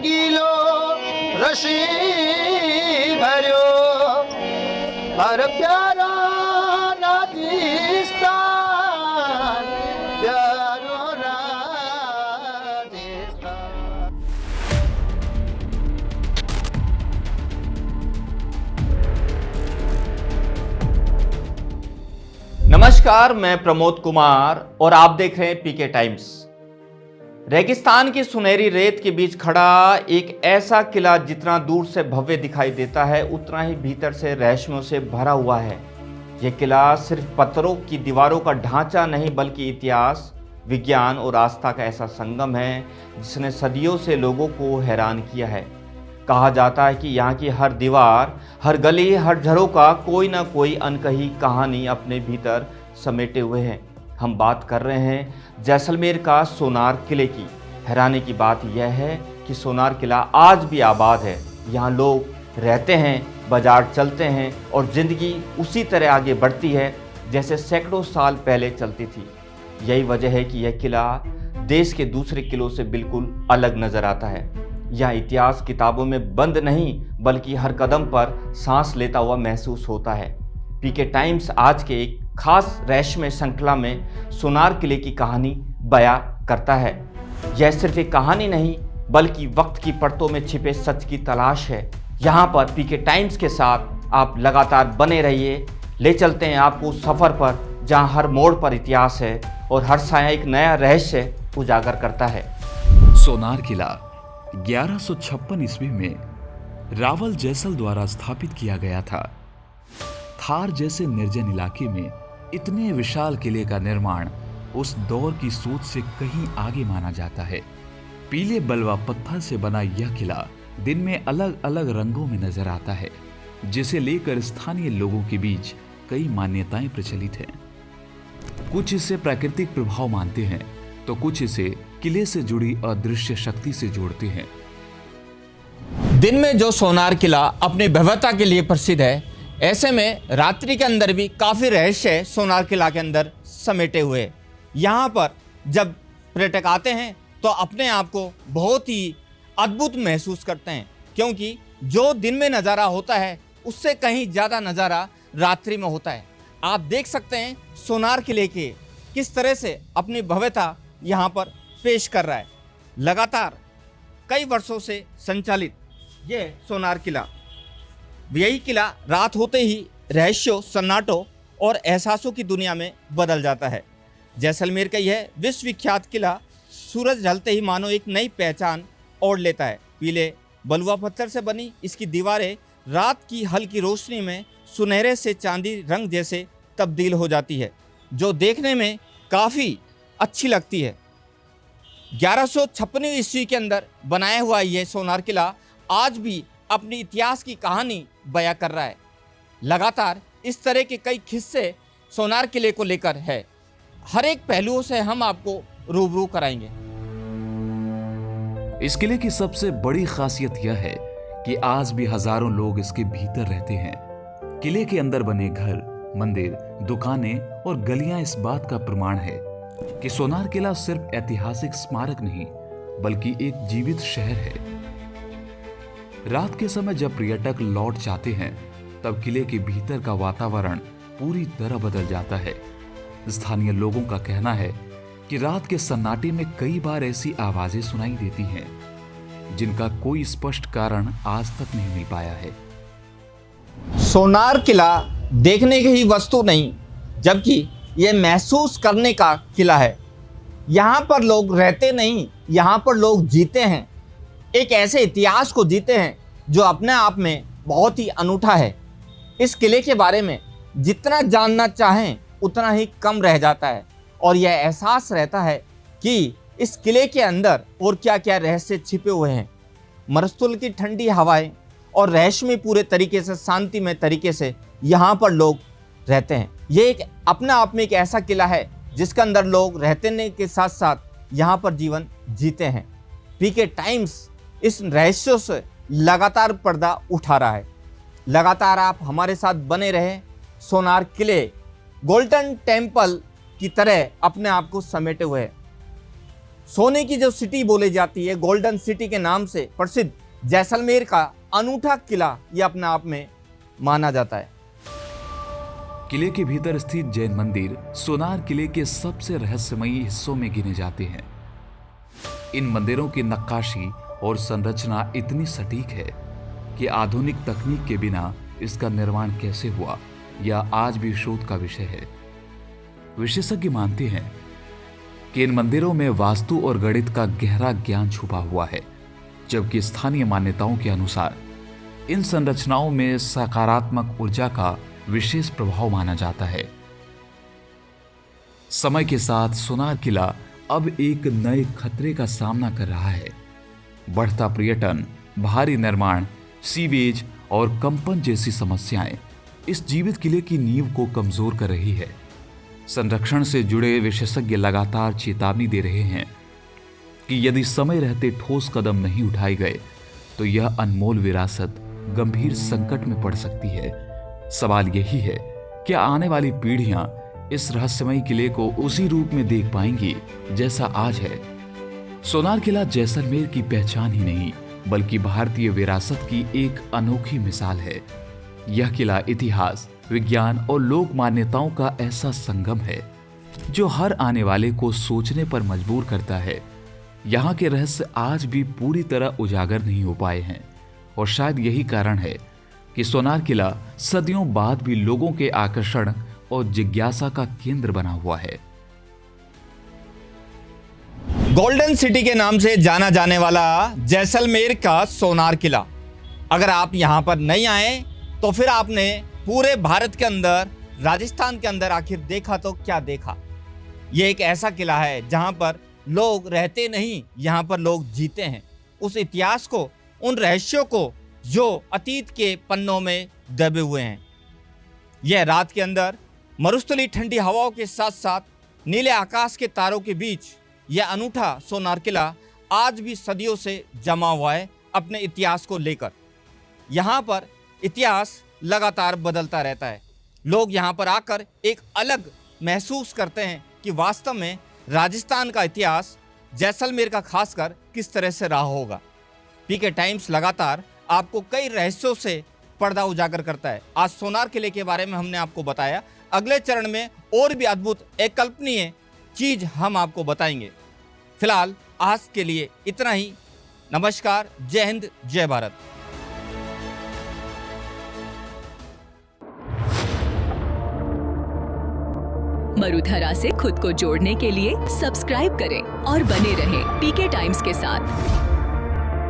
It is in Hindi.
गीलो रशी भर्यो हर प्यारा राजस्थान प्यारो राजस्थान। नमस्कार, मैं प्रमोद कुमार और आप देख रहे हैं पीके टाइम्स। रेगिस्तान की सुनहरी रेत के बीच खड़ा एक ऐसा किला जितना दूर से भव्य दिखाई देता है उतना ही भीतर से रहस्यों से भरा हुआ है। यह किला सिर्फ पत्थरों की दीवारों का ढांचा नहीं बल्कि इतिहास, विज्ञान और आस्था का ऐसा संगम है जिसने सदियों से लोगों को हैरान किया है। कहा जाता है कि यहाँ की हर दीवार, हर गली, हर झरोका कोई ना कोई अनकही कहानी अपने भीतर समेटे हुए है। हम बात कर रहे हैं जैसलमेर का सोनार किले की। हैरानी की बात यह है कि सोनार किला आज भी आबाद है। यहाँ लोग रहते हैं, बाजार चलते हैं और ज़िंदगी उसी तरह आगे बढ़ती है जैसे सैकड़ों साल पहले चलती थी। यही वजह है कि यह किला देश के दूसरे किलों से बिल्कुल अलग नज़र आता है। यह इतिहास किताबों में बंद नहीं बल्कि हर कदम पर सांस लेता हुआ महसूस होता है। पीके टाइम्स आज के एक खास रहस्यमय श्रृंखला में सोनार किले की कहानी बयां करता है। यह सिर्फ एक कहानी नहीं बल्कि वक्त की परतों में छिपे सच की तलाश है। यहाँ पर पीके टाइम्स के साथ आप लगातार बने रहिए। ले चलते हैं आपको सफ़र पर जहाँ हर मोड़ पर इतिहास है और हर साया एक नया रहस्य उजागर करता है। सोनार किला 1156 ईस्वी में रावल जैसल द्वारा स्थापित किया गया था। थार जैसे निर्जन इलाके में इतने विशाल किले का निर्माण उस दौर की सोच से कहीं आगे माना जाता है। पीले बलवा पत्थर से बना यह किला दिन में अलग अलग रंगों में नजर आता है, जिसे लेकर स्थानीय लोगों के बीच कई मान्यताएं प्रचलित हैं। कुछ इसे प्राकृतिक प्रभाव मानते हैं तो कुछ इसे किले से जुड़ी अदृश्य शक्ति से जोड़ते हैं। दिन में जो सोनार किला अपनी भव्यता के लिए प्रसिद्ध है, ऐसे में रात्रि के अंदर भी काफ़ी रहस्य सोनार किला के अंदर समेटे हुए। यहाँ पर जब पर्यटक आते हैं तो अपने आप को बहुत ही अद्भुत महसूस करते हैं, क्योंकि जो दिन में नज़ारा होता है उससे कहीं ज़्यादा नज़ारा रात्रि में होता है। आप देख सकते हैं सोनार किले के किस तरह से अपनी भव्यता यहाँ पर पेश कर रहा है। लगातार कई वर्षों से संचालित ये सोनार किला, यही किला रात होते ही रहस्यों, सन्नाटों और एहसासों की दुनिया में बदल जाता है। जैसलमेर का यह विश्वविख्यात किला सूरज ढलते ही मानो एक नई पहचान ओढ़ लेता है। पीले बलुआ पत्थर से बनी इसकी दीवारें रात की हल्की रोशनी में सुनहरे से चांदी रंग जैसे तब्दील हो जाती है, जो देखने में काफ़ी अच्छी लगती है। 1156 ईस्वी के अंदर बनाया हुआ यह सोनार किला आज भी अपनी इतिहास की कहानी बयां कर रहा है। लगातार इस तरह के कई किस्से सोनार किले को लेकर है। हर एक पहलुओं से हम आपको रूबरू कराएंगे। इस किले की सबसे बड़ी खासियत यह है कि आज भी हजारों लोग इसके भीतर रहते हैं। किले के अंदर बने घर, मंदिर, दुकानें और गलियां इस बात का प्रमाण है कि सोनार किला सिर्फ ऐतिहासिक स्मारक नहीं बल्कि एक जीवित शहर है। रात के समय जब पर्यटक लौट जाते हैं तब किले के भीतर का वातावरण पूरी तरह बदल जाता है। स्थानीय लोगों का कहना है कि रात के सन्नाटे में कई बार ऐसी आवाजें सुनाई देती हैं जिनका कोई स्पष्ट कारण आज तक नहीं मिल पाया है। सोनार किला देखने की ही वस्तु नहीं जबकि यह महसूस करने का किला है। यहाँ पर लोग रहते नहीं, यहाँ पर लोग जीते हैं। एक ऐसे इतिहास को जीते हैं जो अपने आप में बहुत ही अनूठा है। इस किले के बारे में जितना जानना चाहें उतना ही कम रह जाता है और यह एहसास रहता है कि इस किले के अंदर और क्या क्या रहस्य छिपे हुए हैं। मरुस्थल की ठंडी हवाएं और रहस्यमय पूरे तरीके से, शांतिमय तरीके से यहाँ पर लोग रहते हैं। ये एक अपने आप में एक ऐसा किला है जिसके अंदर लोग रहने के साथ साथ यहाँ पर जीवन जीते हैं। पीके टाइम्स इस रहस्यों से लगातार पर्दा उठा रहा है। लगातार आप हमारे साथ बने रहें। सोनार किले गोल्डन टेम्पल की तरह अपने आप को समेटे हुए है। सोने की जो सिटी बोली जाती है, गोल्डन सिटी के नाम से प्रसिद्ध जैसलमेर का अनूठा किला यह अपने आप में माना जाता है। किले के भीतर स्थित जैन मंदिर सोनार किले के सबसे रहस्यमयी हिस्सों में गिने जाते हैं। इन मंदिरों की नक्काशी और संरचना इतनी सटीक है कि आधुनिक तकनीक के बिना इसका निर्माण कैसे हुआ यह आज भी शोध का विषय है। विशेषज्ञ मानते हैं कि इन मंदिरों में वास्तु और गणित का गहरा ज्ञान छुपा हुआ है, जबकि स्थानीय मान्यताओं के अनुसार इन संरचनाओं में सकारात्मक ऊर्जा का विशेष प्रभाव माना जाता है। समय के साथ सोनार किला अब एक नए खतरे का सामना कर रहा है। बढ़ता पर्यटन, भारी निर्माण, सीवेज और कंपन जैसी समस्याएं इस जीवित किले की नींव को कमजोर कर रही है। संरक्षण से जुड़े विशेषज्ञ लगातार चेतावनी दे रहे हैं कि यदि समय रहते ठोस कदम नहीं उठाए गए तो यह अनमोल विरासत गंभीर संकट में पड़ सकती है। सवाल यही है कि आने वाली पीढ़ियां इस रहस्यमयी किले को उसी रूप में देख पाएंगी जैसा आज है। सोनार किला जैसलमेर की पहचान ही नहीं बल्कि भारतीय विरासत की एक अनोखी मिसाल है। यह किला इतिहास, विज्ञान और लोक मान्यताओं का ऐसा संगम है जो हर आने वाले को सोचने पर मजबूर करता है। यहाँ के रहस्य आज भी पूरी तरह उजागर नहीं हो पाए हैं और शायद यही कारण है कि सोनार किला सदियों बाद भी लोगों के आकर्षण और जिज्ञासा का केंद्र बना हुआ है। गोल्डन सिटी के नाम से जाना जाने वाला जैसलमेर का सोनार किला, अगर आप यहां पर नहीं आए तो फिर आपने पूरे भारत के अंदर, राजस्थान के अंदर आखिर देखा तो क्या देखा। यह एक ऐसा किला है जहां पर लोग रहते नहीं, यहां पर लोग जीते हैं। उस इतिहास को, उन रहस्यों को जो अतीत के पन्नों में दबे हुए हैं। यह रात के अंदर मरुस्थली ठंडी हवाओं के साथ साथ नीले आकाश के तारों के बीच यह अनूठा सोनार किला आज भी सदियों से जमा हुआ है अपने इतिहास को लेकर। यहाँ पर इतिहास लगातार बदलता रहता है। लोग यहाँ पर आकर एक अलग महसूस करते हैं कि वास्तव में राजस्थान का इतिहास, जैसलमेर का खासकर, किस तरह से रहा होगा। पीके टाइम्स लगातार आपको कई रहस्यों से पर्दा उजागर करता है। आज सोनार किले के बारे में हमने आपको बताया। अगले चरण में और भी अद्भुत, अकल्पनीय चीज हम आपको बताएंगे। फिलहाल आज के लिए इतना ही। नमस्कार, जय हिंद, जय भारत। मरुधरा से खुद को जोड़ने के लिए सब्सक्राइब करें और बने रहें पीके टाइम्स के साथ।